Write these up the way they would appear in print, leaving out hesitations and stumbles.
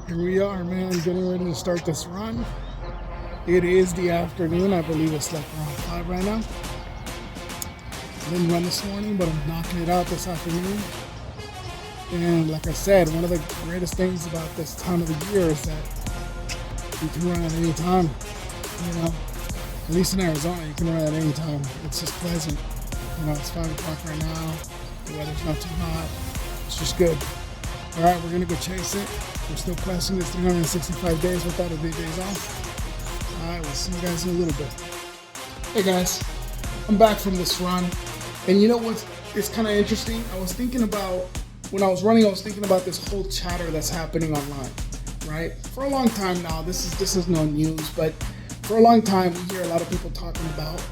Here we are, man, getting ready to start this run. It is the afternoon. I believe it's like around 5 right now. I didn't run this morning, but I'm knocking it out this afternoon. And like I said, one of the greatest things about this time of the year is that you can run at any time. You know, at least in Arizona, you can run at any time. It's just pleasant. You know, it's 5 o'clock right now. The weather's not too hot. It's just good. All right, we're gonna go chase it. We're still questioning this 365 days without a day days off. All right, we'll see you guys in a little bit. Hey guys, I'm back from this run. And you know what? It's kind of interesting. I was thinking about, when I was running, I was thinking about this whole chatter that's happening online, right? For a long time now, this is no news, but for a long time, we hear a lot of people talking about,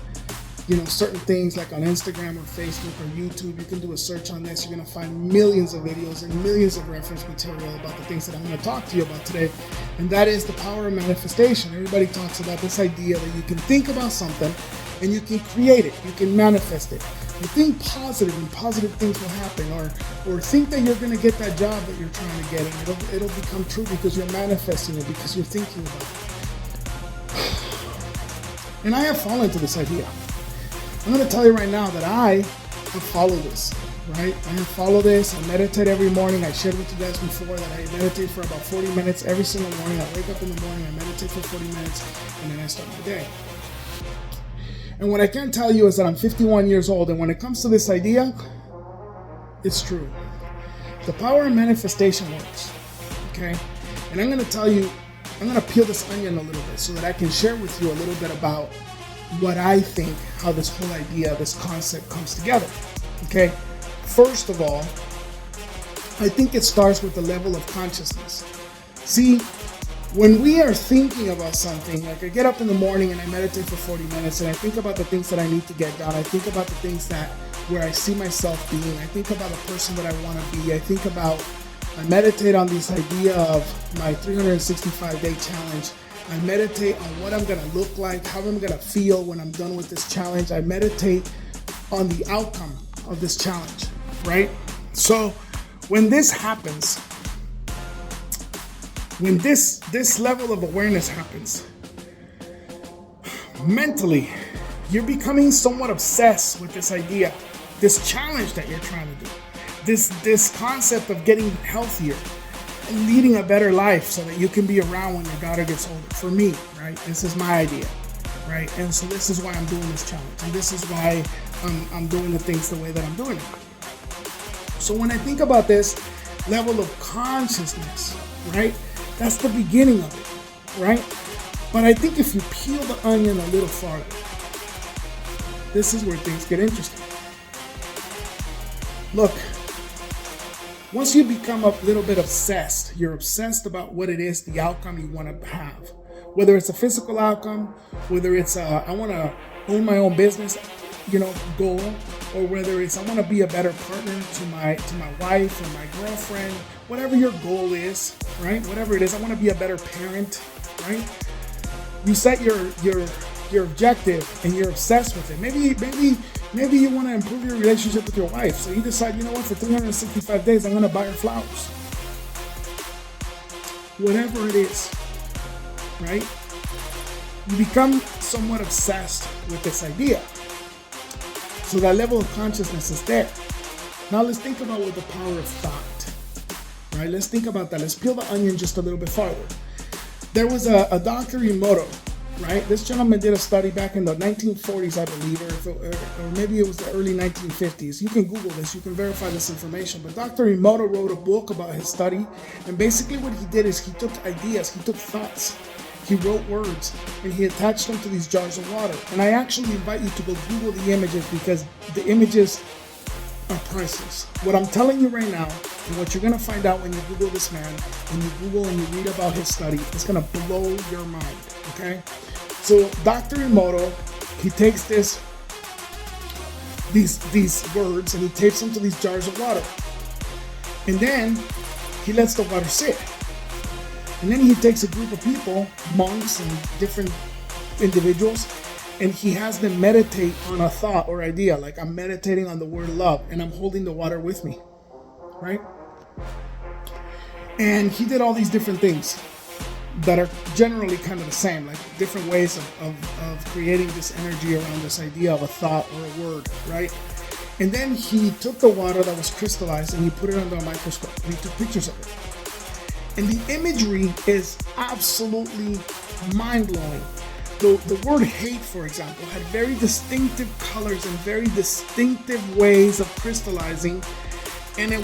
you know, certain things like on Instagram or Facebook or YouTube. You can do a search on this. You're going to find millions of videos and millions of reference material about the things that I'm going to talk to you about today. And that is the power of manifestation. Everybody talks about this idea that you can think about something and you can create it. You can manifest it. You think positive and positive things will happen, or think that you're going to get that job that you're trying to get, and it'll become true because you're manifesting it, because you're thinking about it. And I have fallen to this idea. I'm going to tell you right now that I have followed this, right? I have followed this. I meditate every morning. I shared with you guys before that I meditate for about 40 minutes every single morning. I wake up in the morning, I meditate for 40 minutes, and then I start my day. And what I can tell you is that I'm 51 years old, and when it comes to this idea, it's true. The power of manifestation works, okay? And I'm going to tell you, I'm going to peel this onion a little bit so that I can share with you a little bit about what I think, how this whole idea, this concept comes together, okay? First of all, I think it starts with the level of consciousness. See, when we are thinking about something, like I get up in the morning and I meditate for 40 minutes and I think about the things that I need to get done. I think about the things that where I see myself being. I think about the person that I want to be. I meditate on this idea of my 365-day challenge. I meditate on what I'm going to look like, how I'm going to feel when I'm done with this challenge. I meditate on the outcome of this challenge, right? So when this happens, when this level of awareness happens, mentally, you're becoming somewhat obsessed with this idea, this challenge that you're trying to do, this concept of getting healthier and leading a better life so that you can be around when your daughter gets older. For me, right? This is my idea, right? And so this is why I'm doing this challenge, and this is why I'm doing the things the way that I'm doing it. So when I think about this level of consciousness, right? That's the beginning of it, right? But I think if you peel the onion a little farther, this is where things get interesting. Look, once you become a little bit obsessed, you're obsessed about what it is, the outcome you want to have. Whether it's a physical outcome, whether it's I want to own my own business, goal, or whether it's I want to be a better partner to my wife or my girlfriend, whatever your goal is, right? Whatever it is, I want to be a better parent, right? You set your objective and you're obsessed with it. Maybe you want to improve your relationship with your wife, so you decide, you know what, for 365 days, I'm going to buy her flowers. Whatever it is, right? You become somewhat obsessed with this idea. So that level of consciousness is there. Now let's think about what the power of thought, right? Let's think about that. Let's peel the onion just a little bit farther. There was a Dr. Emoto, right? This gentleman did a study back in the 1940s, I believe, or maybe it was the early 1950s. You can Google this, you can verify this information. But Dr. Emoto wrote a book about his study, and basically what he did is he took ideas, he took thoughts, he wrote words, and he attached them to these jars of water. And I actually invite you to go Google the images, because the images are priceless. What I'm telling you right now, and what you're going to find out when you Google this man, when you Google and you read about his study, it's going to blow your mind, okay? So Dr. Emoto, he takes these words and he tapes them to these jars of water. And then he lets the water sit. And then he takes a group of people, monks and different individuals, and he has them meditate on a thought or idea. Like, I'm meditating on the word love, and I'm holding the water with me, right? And he did all these different things that are generally kind of the same, like different ways of creating this energy around this idea of a thought or a word, right? And then he took the water that was crystallized and he put it under a microscope and he took pictures of it. And the imagery is absolutely mind-blowing. The word hate, for example, had very distinctive colors and very distinctive ways of crystallizing, and it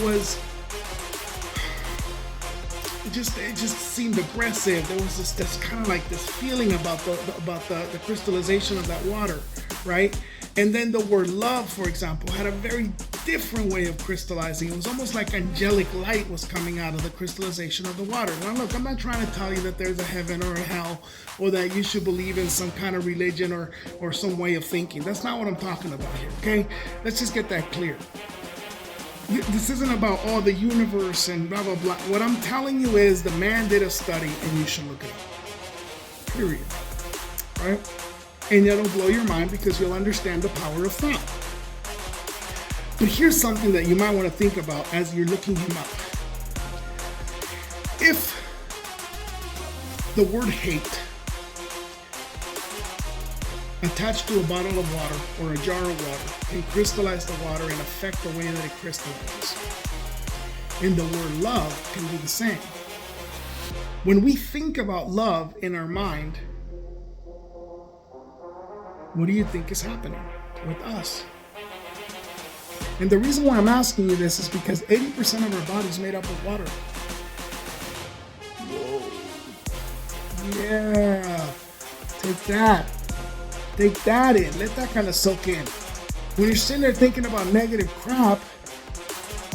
just seemed aggressive. There was this kind of like this feeling about the crystallization of that water, right? And then the word love, for example, had a very different way of crystallizing. It was almost like angelic light was coming out of the crystallization of the water. Now look, I'm not trying to tell you that there's a heaven or a hell, or that you should believe in some kind of religion or some way of thinking. That's not what I'm talking about here, okay? Let's just get that clear. This isn't about the universe and blah, blah, blah. What I'm telling you is the man did a study and you should look it up. Period. Right? And it'll blow your mind because you'll understand the power of thought. But here's something that you might want to think about as you're looking him up. If the word hate attached to a bottle of water or a jar of water can crystallize the water and affect the way that it crystallizes, and the word love can do the same. When we think about love in our mind, what do you think is happening with us? And the reason why I'm asking you this is because 80% of our body is made up of water. Whoa. Yeah. Take that. Take that in. Let that kind of soak in. When you're sitting there thinking about negative crap,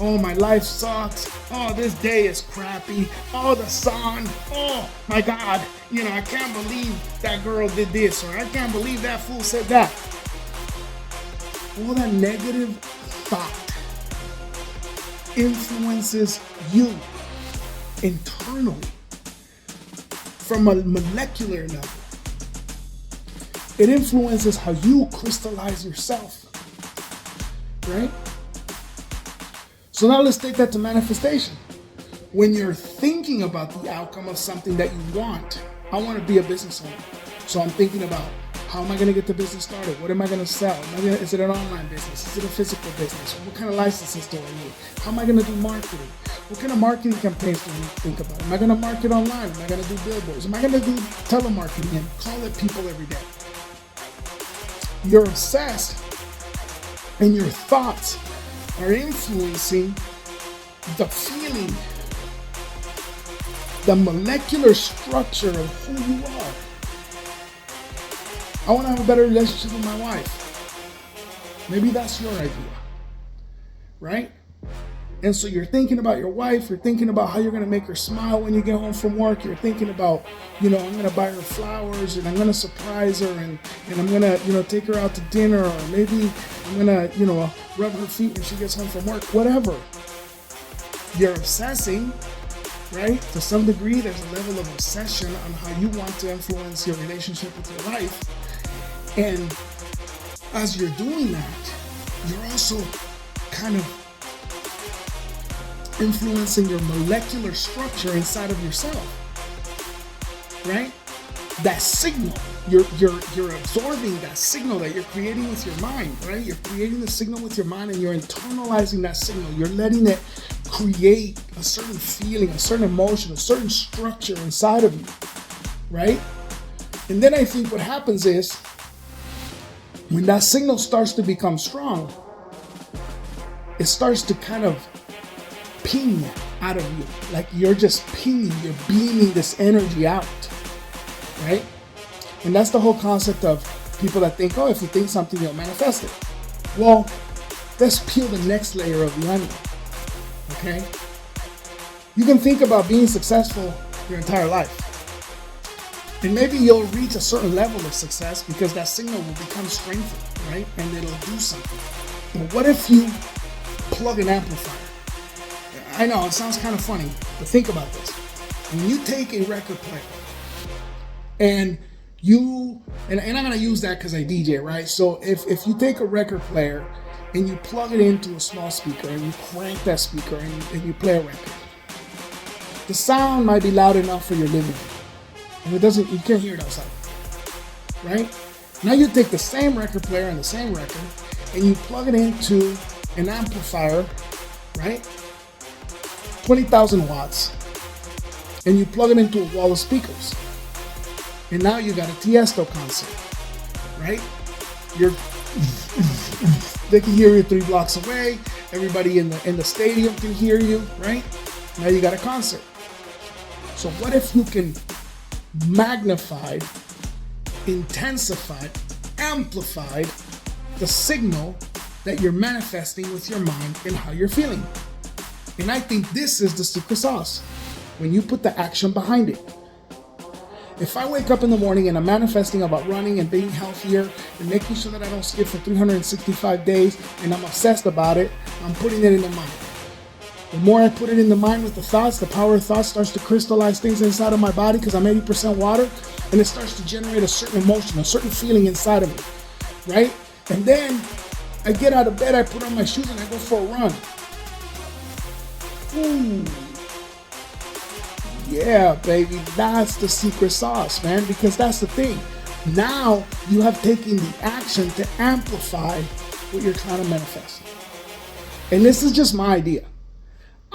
oh, my life sucks. Oh, this day is crappy. Oh, the sun. Oh, my God. I can't believe that girl did this, or I can't believe that fool said that. All that negative thought influences you internally from a molecular level. It influences how you crystallize yourself, right? So now let's take that to manifestation. When you're thinking about the outcome of something that you want, I want to be a business owner. So I'm thinking about, how am I going to get the business started? What am I going to sell? Is it an online business? Is it a physical business? What kind of licenses do I need? How am I going to do marketing? What kind of marketing campaigns do you think about? Am I going to market online? Am I going to do billboards? Am I going to do telemarketing and call it people every day? You're obsessed, and your thoughts are influencing the feeling, the molecular structure of who you are. I want to have a better relationship with my wife. Maybe that's your idea, right? And so you're thinking about your wife, you're thinking about how you're going to make her smile when you get home from work, you're thinking about, I'm going to buy her flowers, and I'm going to surprise her, and I'm going to, take her out to dinner, or maybe I'm going to, rub her feet when she gets home from work, whatever. You're obsessing, right? To some degree, there's a level of obsession on how you want to influence your relationship with your wife. And as you're doing that, you're also kind of influencing your molecular structure inside of yourself, right? That signal, you're absorbing that signal that you're creating with your mind, right? You're creating the signal with your mind and you're internalizing that signal. You're letting it create a certain feeling, a certain emotion, a certain structure inside of you, right? And then I think what happens is, when that signal starts to become strong, it starts to kind of ping out of you. Like you're just pinging, you're beaming this energy out, right? And that's the whole concept of people that think, if you think something, you'll manifest it. Well, let's peel the next layer of the onion, okay? You can think about being successful your entire life. And maybe you'll reach a certain level of success because that signal will become strengthened, right? And it'll do something. But what if you plug an amplifier? I know, it sounds kind of funny, but think about this. When you take a record player and I'm going to use that because I DJ, right? So if you take a record player and you plug it into a small speaker and you crank that speaker and you play a record, The sound might be loud enough for your living room, and you can't hear it outside, right? Now you take the same record player and the same record, and you plug it into an amplifier, right? 20,000 watts, and you plug it into a wall of speakers, and now you got a Tiesto concert, right? They can hear you 3 blocks away. Everybody in the stadium can hear you, right? Now you got a concert. So what if you can magnify, intensify, amplify the signal that you're manifesting with your mind and how you're feeling? And I think this is the secret sauce, when you put the action behind it. If I wake up in the morning and I'm manifesting about running and being healthier and making sure that I don't skip for 365 days and I'm obsessed about it, I'm putting it in the mind. The more I put it in the mind with the thoughts, the power of thought starts to crystallize things inside of my body, because I'm 80% water, and it starts to generate a certain emotion, a certain feeling inside of me, right? And then I get out of bed, I put on my shoes, and I go for a run. Ooh. Yeah, baby, that's the secret sauce, man, because that's the thing. Now you have taken the action to amplify what you're trying to manifest. And this is just my idea.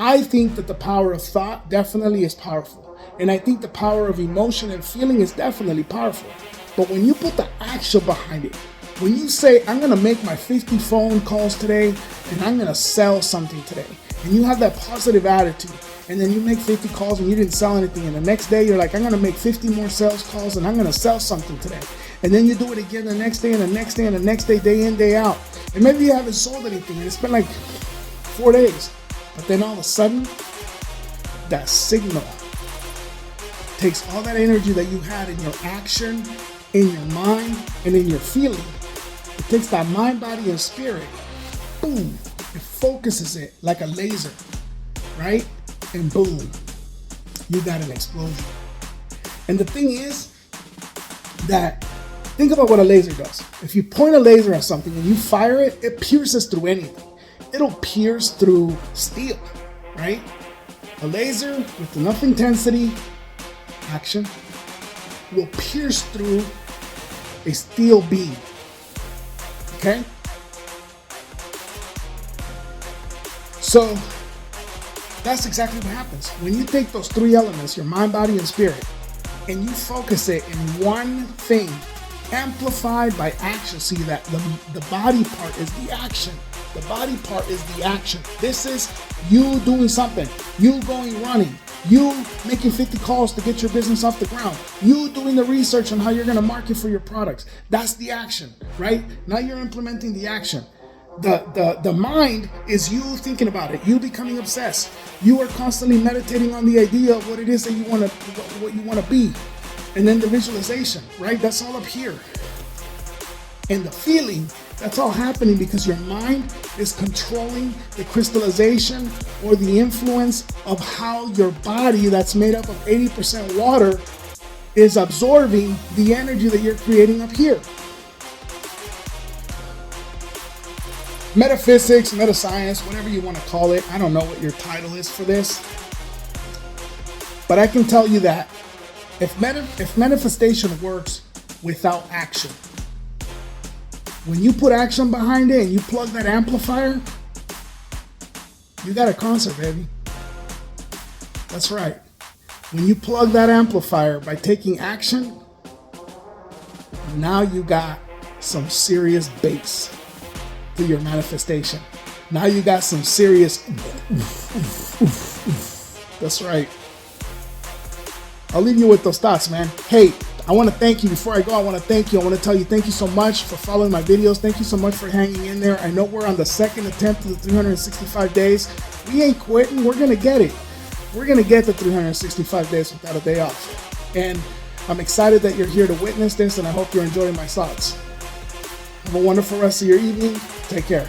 I think that the power of thought definitely is powerful. And I think the power of emotion and feeling is definitely powerful. But when you put the action behind it, when you say, I'm going to make my 50 phone calls today and I'm going to sell something today, and you have that positive attitude, and then you make 50 calls and you didn't sell anything, and the next day you're like, I'm going to make 50 more sales calls and I'm going to sell something today. And then you do it again the next day and the next day and the next day, day in, day out. And maybe you haven't sold anything and it's been like 4 days. But then all of a sudden, that signal takes all that energy that you had in your action, in your mind, and in your feeling. It takes that mind, body, and spirit, boom, it focuses it like a laser, right? And boom, you got an explosion. And the thing is that, think about what a laser does. If you point a laser at something and you fire it, it pierces through anything. It'll pierce through steel, right? A laser with enough intensity, action, will pierce through a steel beam, okay? So that's exactly what happens. When you take those 3 elements, your mind, body, and spirit, and you focus it in one thing, amplified by action. See that the body part is the action. The body part is the action. This is you doing something. You going running. You making 50 calls to get your business off the ground. You doing the research on how you're going to market for your products. That's the action, right? Now you're implementing the action. The mind is you thinking about it. You becoming obsessed. You are constantly meditating on the idea of what it is that you want to, what you want to be. And then the visualization, right? That's all up here. And the feeling, that's all happening because your mind is controlling the crystallization or the influence of how your body, that's made up of 80% water, is absorbing the energy that you're creating up here. Metaphysics, metascience, whatever you want to call it. I don't know what your title is for this. But I can tell you that if manifestation works without action, when you put action behind it and you plug that amplifier, you got a concert, baby. That's right. When you plug that amplifier by taking action, now you got some serious bass to your manifestation. Now you got some serious. That's right. I'll leave you with those thoughts, man. Hey, I want to thank you. Before I go, I want to thank you. I want to tell you thank you so much for following my videos. Thank you so much for hanging in there. I know we're on the second attempt of the 365 days. We ain't quitting. We're going to get it. We're going to get the 365 days without a day off. And I'm excited that you're here to witness this, and I hope you're enjoying my thoughts. Have a wonderful rest of your evening. Take care.